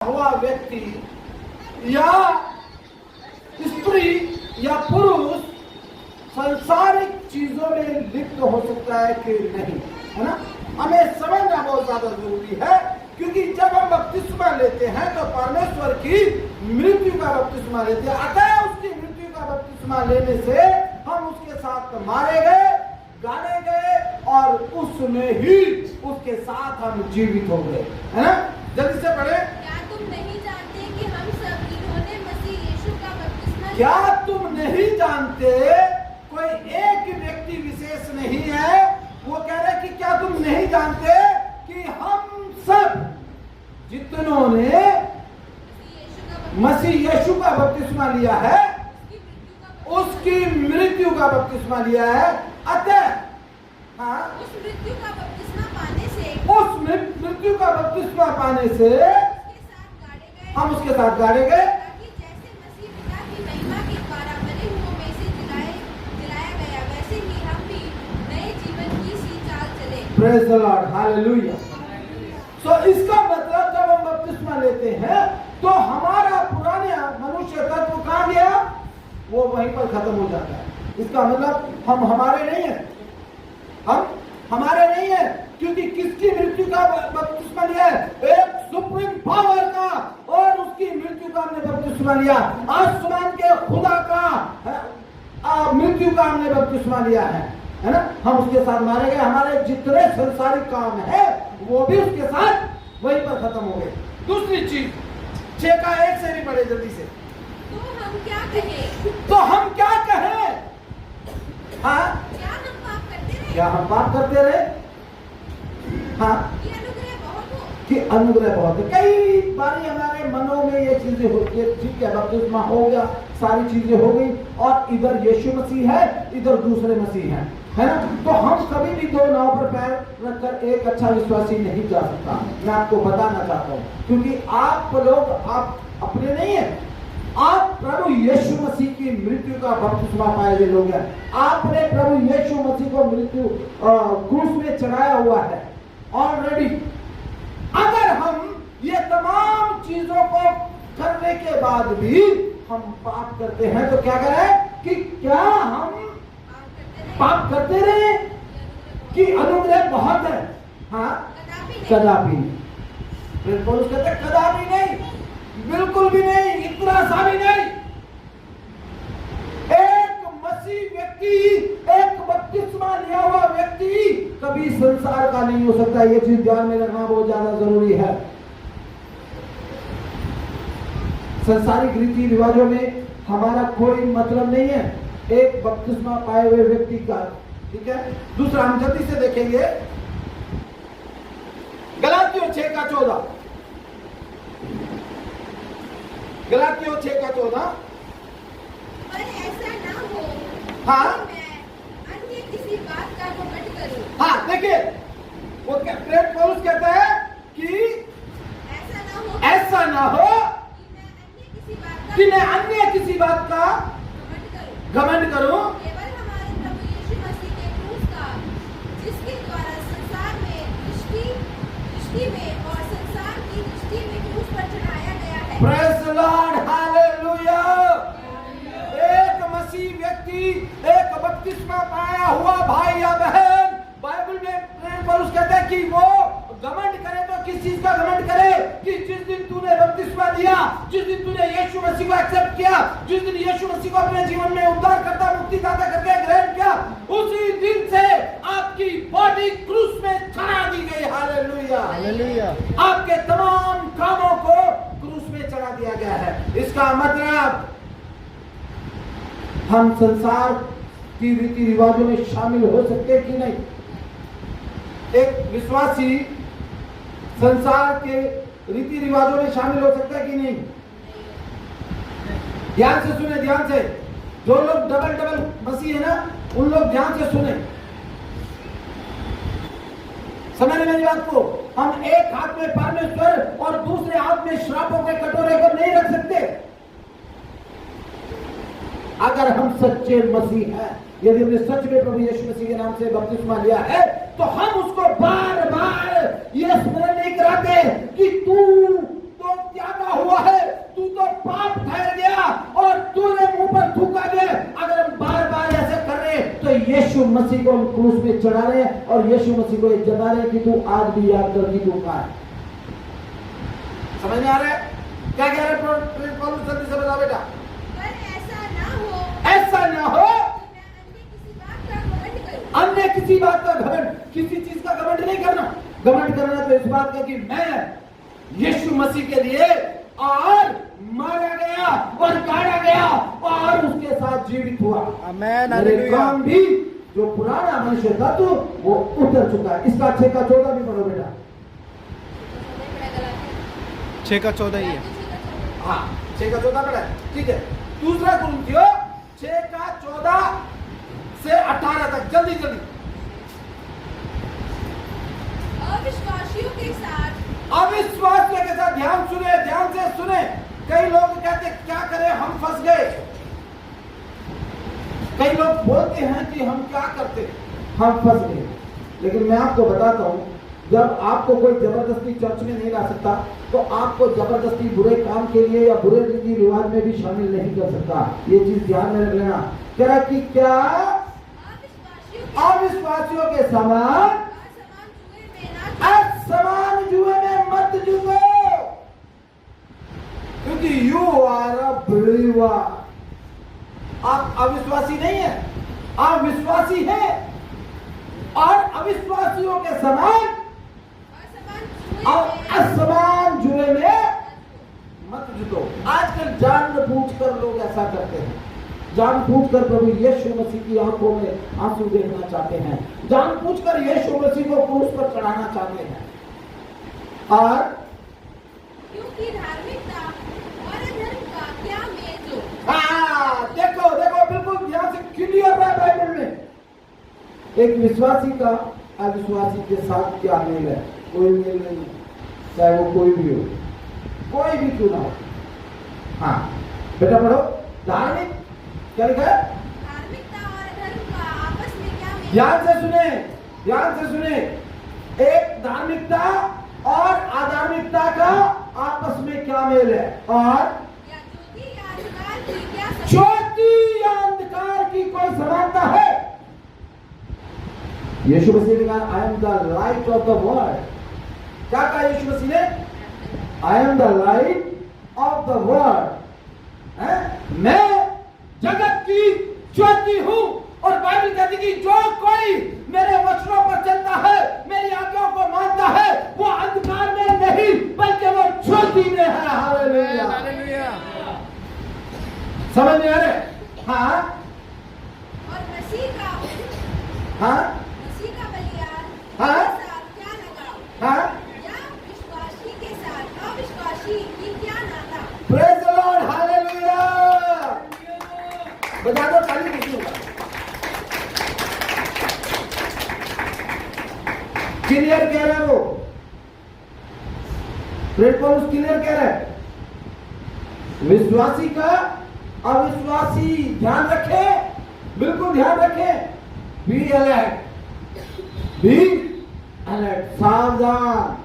हुआ व्यक्ति या स्त्री या पुरुष सांसारिक चीजों में लिप्त हो सकता है कि नहीं, है ना। हमें समझना बहुत ज्यादा जरूरी है, क्योंकि जब हम बपतिस्मा लेते हैं तो परमेश्वर की मृत्यु का बपतिस्मा लेते हैं। अतः उसकी मृत्यु का बपतिस्मा लेने से हम उसके साथ मारे गए, गाड़े गए और उसमें ही उसके साथ हम जीवित हो गए, है ना। जल्दी से पढ़े। क्या तुम नहीं जानते कि हम सब जिन्होंने मसीह यीशु का बपतिस्मा क्या तुम नहीं जानते, कोई एक व्यक्ति विशेष नहीं है, वो कह रहे कि क्या तुम नहीं जानते कि हम सब जितनों ने मसीह यीशु का बपतिस्मा लिया है उसकी मृत्यु का बपतिस्मा लिया है। अतः उस मृत्यु का बपतिस्मा पाने से मृत्यु का बपतिस्मा पाने से हम उसके साथ गाड़े गए, ताकि जैसे मसीह पिता की महिमा के द्वारा मरे हुओं में से जिलाया गया, वैसे ही हम भी नए जीवन की सी चाल चले। Praise the Lord, hallelujah. So इसका मतलब जब हम बपतिस्मा लेते हैं तो हमारा पुराना मनुष्य तत्व कहाँ गया, वो वहीं पर खत्म हो जाता है। इसका मतलब हम हमारे नहीं है, हम हमारे नहीं है, क्योंकि किसकी मृत्यु का बपतिस्मा लिया है, एक सुप्रीम पावर का, और उसकी मृत्यु का हमने बपतिस्मा लिया। आसमान के खुदा का मृत्यु का हमने बपतिस्मा लिया है ना। हम उसके साथ मारे गए, हमारे जितने संसारिक काम है वो भी उसके साथ वहीं पर खत्म हो गए। दूसरी चीज 6:1 से भी पढ़े जल्दी से। तो हम क्या कहें? तो हम क्या कहें? हाँ, क्या हम पाप करते रहे? क्या हम पाप करते रहे? हाँ, कि अनुग्रह बहुत हो? कि अनुग्रह बहुत है। कई बारी हमारे मनों में ये चीजें होती है, ठीक है बपतिस्मा हो गया, सारी चीजें हो गई, और इधर यीशु मसीह है, इधर दूसरे मसीह हैं, है ना। तो हम कभी भी दो नाव पर पैर रखकर एक अच्छा विश्वासी नहीं जा सकता। मैं आपको बताना चाहता हूँ, क्योंकि आप लोग आप अपने नहीं है, आप प्रभु यीशु मसीह की मृत्यु का बपतिस्मा पाए हुए लोग हैं। आपने प्रभु यीशु मसीह को मृत्यु क्रूस में चढ़ाया हुआ है ऑलरेडी। अगर हम ये तमाम चीजों को करने के बाद भी हम पाप करते हैं तो क्या करें, कि क्या हम पाप करते रहे कि अनुग्रह बहुत है? हाँ, कदापि नहीं। फिर पौलुस कहते कदापि नहीं, बिल्कुल भी नहीं, इतना सा भी नहीं। एक मसीह व्यक्ति, एक बपतिस्मा लिया हुआ व्यक्ति कभी संसार का नहीं हो सकता। ये चीज ध्यान में रखना बहुत ज्यादा जरूरी है। संसारिक रीति रिवाजों में हमारा कोई मतलब नहीं है एक बपतिस्मा पाए हुए व्यक्ति का, ठीक है। दूसरा हम जल्दी से देखेंगे गलातियों 6:14। गलातियों 6:14। पर ऐसा ना हो हाँ, कि मैं अन्य किसी बात का घमंड करूं। हाँ देखिए, वो पौलुस कहता है कि ऐसा ना हो कि मैं अन्य किसी बात का घमंड करूं। केवल हमारे प्रभु यीशु मसीह के क्रूस का, जिसके द्वारा संसार में दृष्टि में और संसार की दृष्टि में क्रूस पर चढ़ाया गया है। Praise the Lord, hallelujah. एक मसीह व्यक्ति, एक बपतिस्मा पाया हुआ भाई या बहन, बाइबल में पौलुस कहता है कि वो घमंड करे तो किस चीज का घमंड करे, कि जिस दिन तूने बपतिस्मा दिया, जिस दिन तूने यीशु मसीह को एक्सेप्ट किया, जिस दिन यीशु मसीह को अपने जीवन में उद्धारकर्ता मुक्तिदाता करके ग्रहण किया, उसी दिन से आपकी बॉडी क्रूस में चढ़ा दी गई। Hallelujah, hallelujah. आपके तमाम कामों को क्रूस में चढ़ा दिया गया है। इसका मतलब हम संसार की रीति रिवाजों में शामिल हो सकते कि नहीं? एक विश्वासी संसार के रीति रिवाजों में शामिल हो सकता है कि नहीं? ध्यान से सुने, ध्यान से। जो लोग डबल मसीह है ना, उन लोग ध्यान से सुने, समझ मेरी बात को। हम एक हाथ में परमेश्वर और दूसरे हाथ में श्रापों के कटोरे को नहीं रख सकते। अगर हम सच्चे मसीह हैं, यदि हमने सच में प्रभु यीशु मसीह के नाम से बपतिस्मा लिया है, तो हम उसको बार बार ये स्मरण नहीं कराते कि तू तो त्यागा मसीह को हम क्रूस में चढ़ा रहे हैं और यीशु मसीह को ये जता रहे हैं कि तू आज भी याद कर कि तू कहाँ है। समझ में आ रहा है क्या कह रहे हैं पौलुस? जल्दी से बताओ बेटा। पर ऐसा ना हो मैं अन्य किसी बात का घमंड, किसी चीज का घमंड नहीं करना। घमंड करना तो इस बात का कि मैं यीशु मसीह के लिए और मारा गया और गाड़ा गया और उसके साथ जीवित हुआ। आमेन, मेरे हालेलुया। काम भी जो पुराना मनुष्य था तो वो उतर चुका है। इसका 6 का 14 भी पढ़ो बेटा। 6 का 14 ही है। हाँ 6 का 14 पढ़ा है, ठीक है। दूसरा कुरिन्थियों 6 का 14 से 18 तक जल्दी जल्दी। अविश्वासियों के साथ अविश्वासियों के साथ, ध्यान सुने, ध्यान से सुने। कई लोग कहते क्या करें, हम फंस गए। कई लोग बोलते हैं कि हम क्या करते, हम फंस गए। लेकिन मैं आपको बताता हूं, जब आपको कोई जबरदस्ती चर्च में नहीं ला सकता तो आपको जबरदस्ती बुरे काम के लिए या बुरे रीति रिवाज में भी शामिल नहीं कर सकता। ये चीज ध्यान में रख लेना। कह रहा कि क्या अविश्वासियों के समान असमान जुए में मत जुओ, क्योंकि यू आर अ बिलीवर। आप अविश्वासी नहीं है, आप विश्वासी हैं। और अविश्वासियों के समान और असमान जुए में मत जुटो। आजकल जानबूझकर लोग ऐसा करते हैं, जानबूझकर प्रभु यीशु मसीह की आंखों में आंसू देखना चाहते हैं, जानबूझकर यीशु मसीह को क्रूस पर चढ़ाना चाहते हैं। और क्योंकि धार्मिकता और अधर्म का क्या मेल जो। देखो देखो, बिल्कुल ध्यान से क्लियर है बाइबल में। एक विश्वासी का अविश्वासी के साथ क्या मेल है? कोई मेल नहीं, चाहे वो कोई भी हो, कोई भी क्यों ना हो। हाँ बेटा पढ़ो। धार्मिक क्या लिखा है? धार्मिकता और अधर्म का आपस में क्या मेल। ध्यान से सुने, ध्यान से सुने। एक धार्मिकता और अधार्मिकता का आपस में क्या मेल है? और ज्योति या अंधकार की कोई समानता है? यीशु मसीह ने कहा I am the light of the world. क्या कहा यीशु मसीह ने? I am the light of the world. मैं जगत की ज्योति हूं। और बाइबल कहती कि जो कोई मेरे वचनों पर चलता है, मेरी आज्ञाओं को मानता है, वो अंधकार में नहीं बल्कि वो ज्योति में है। Hallelujah, hallelujah. समझ में आ रहे? हाँ और मसीह का बलिदान हाँ? के साथ क्या लगाव? हाँ या विश्वासी के साथ अविश्वासी की क्या नाता? Praise the Lord, hallelujah. बजा दो ताली किसी का। क्लियर कह रहा है वो, प्रेज पौलुस क्लियर कह रहा है। विश्वासी का अविश्वासी, ध्यान रखे, बिल्कुल ध्यान रखे। बी अलर्ट, बी अलर्ट, सावधान।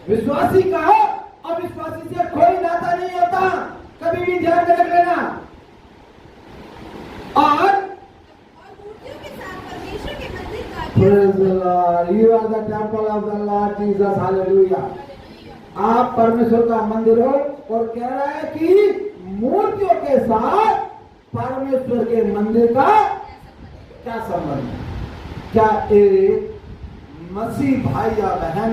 विश्वासी का अविश्वासी से कोई नाता नहीं होता, कभी भी ध्यान में रख लेना। और मूर्तियों के साथ परमेश्वर के मंदिर का Praise the Lord. You are the temple of the Lord Jesus. Hallelujah. आप परमेश्वर का मंदिर हो। और कह रहा है कि मूर्तियों के साथ परमेश्वर के मंदिर का क्या संबंध है? क्या एक मसीह भाई या बहन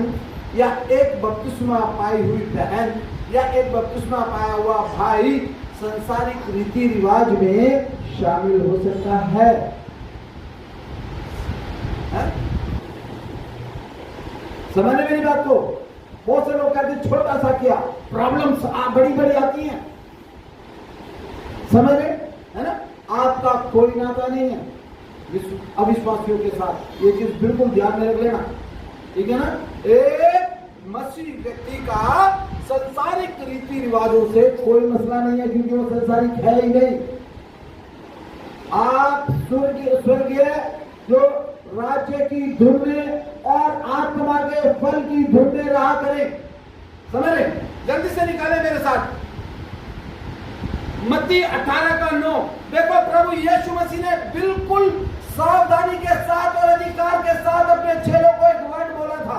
या एक बपतिस्मा पाई हुई बहन या एक बपतिस्मा पाया हुआ भाई संसारिक रीति रिवाज में शामिल हो सकता है? समझ में मेरी बात को? बहुत से लोग कहते छोटा सा किया, प्रॉब्लम्स बड़ी बड़ी आती हैं। समझ में है ना? आपका कोई नाता नहीं है अविश्वासियों के साथ। ये चीज बिल्कुल ध्यान में रख लेना, ठीक है ना? एक मसीह व्यक्ति का संसारिक रीति रिवाजों से कोई मसला नहीं है, क्योंकि वो संसारिक है ही नहीं। आप स्वर्गीय जो राज्य की धुन में और आत्मा के फल की धुन में रहा करें। समझ रहे? जल्दी से निकाले मेरे साथ। मत्ती 18 का 9। देखो प्रभु यीशु मसीह ने बिल्कुल सावधानी के साथ और अधिकार के साथ अपने चेलों को एक वर्ड बोला था,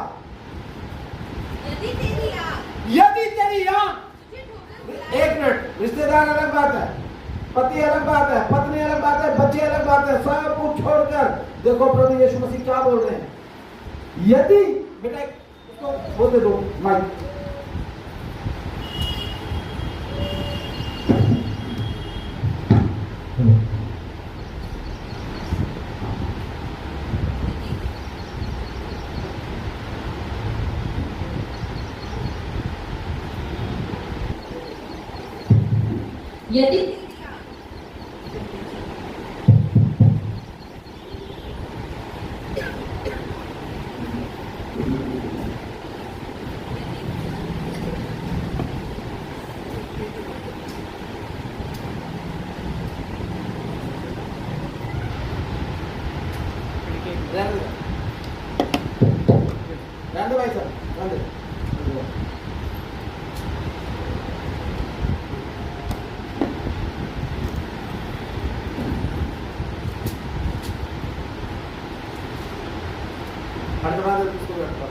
यदि तेरी आँख यदि तेरी आँख, तुझे ठोकर बुलाए, एक मिनट, रिश्तेदार अलग बात है, पति अलग बात है, पत्नी अलग बात है, बच्चे अलग बात है, सब कुछ छोड़कर देखो प्रभु यीशु मसीह क्या बोल रहे हैं। यदि बेटा इसको वो दे दो माइक, यदि तेरी आँख रहने दो भाई साहब, रहने दो। हट दबा दो इसको।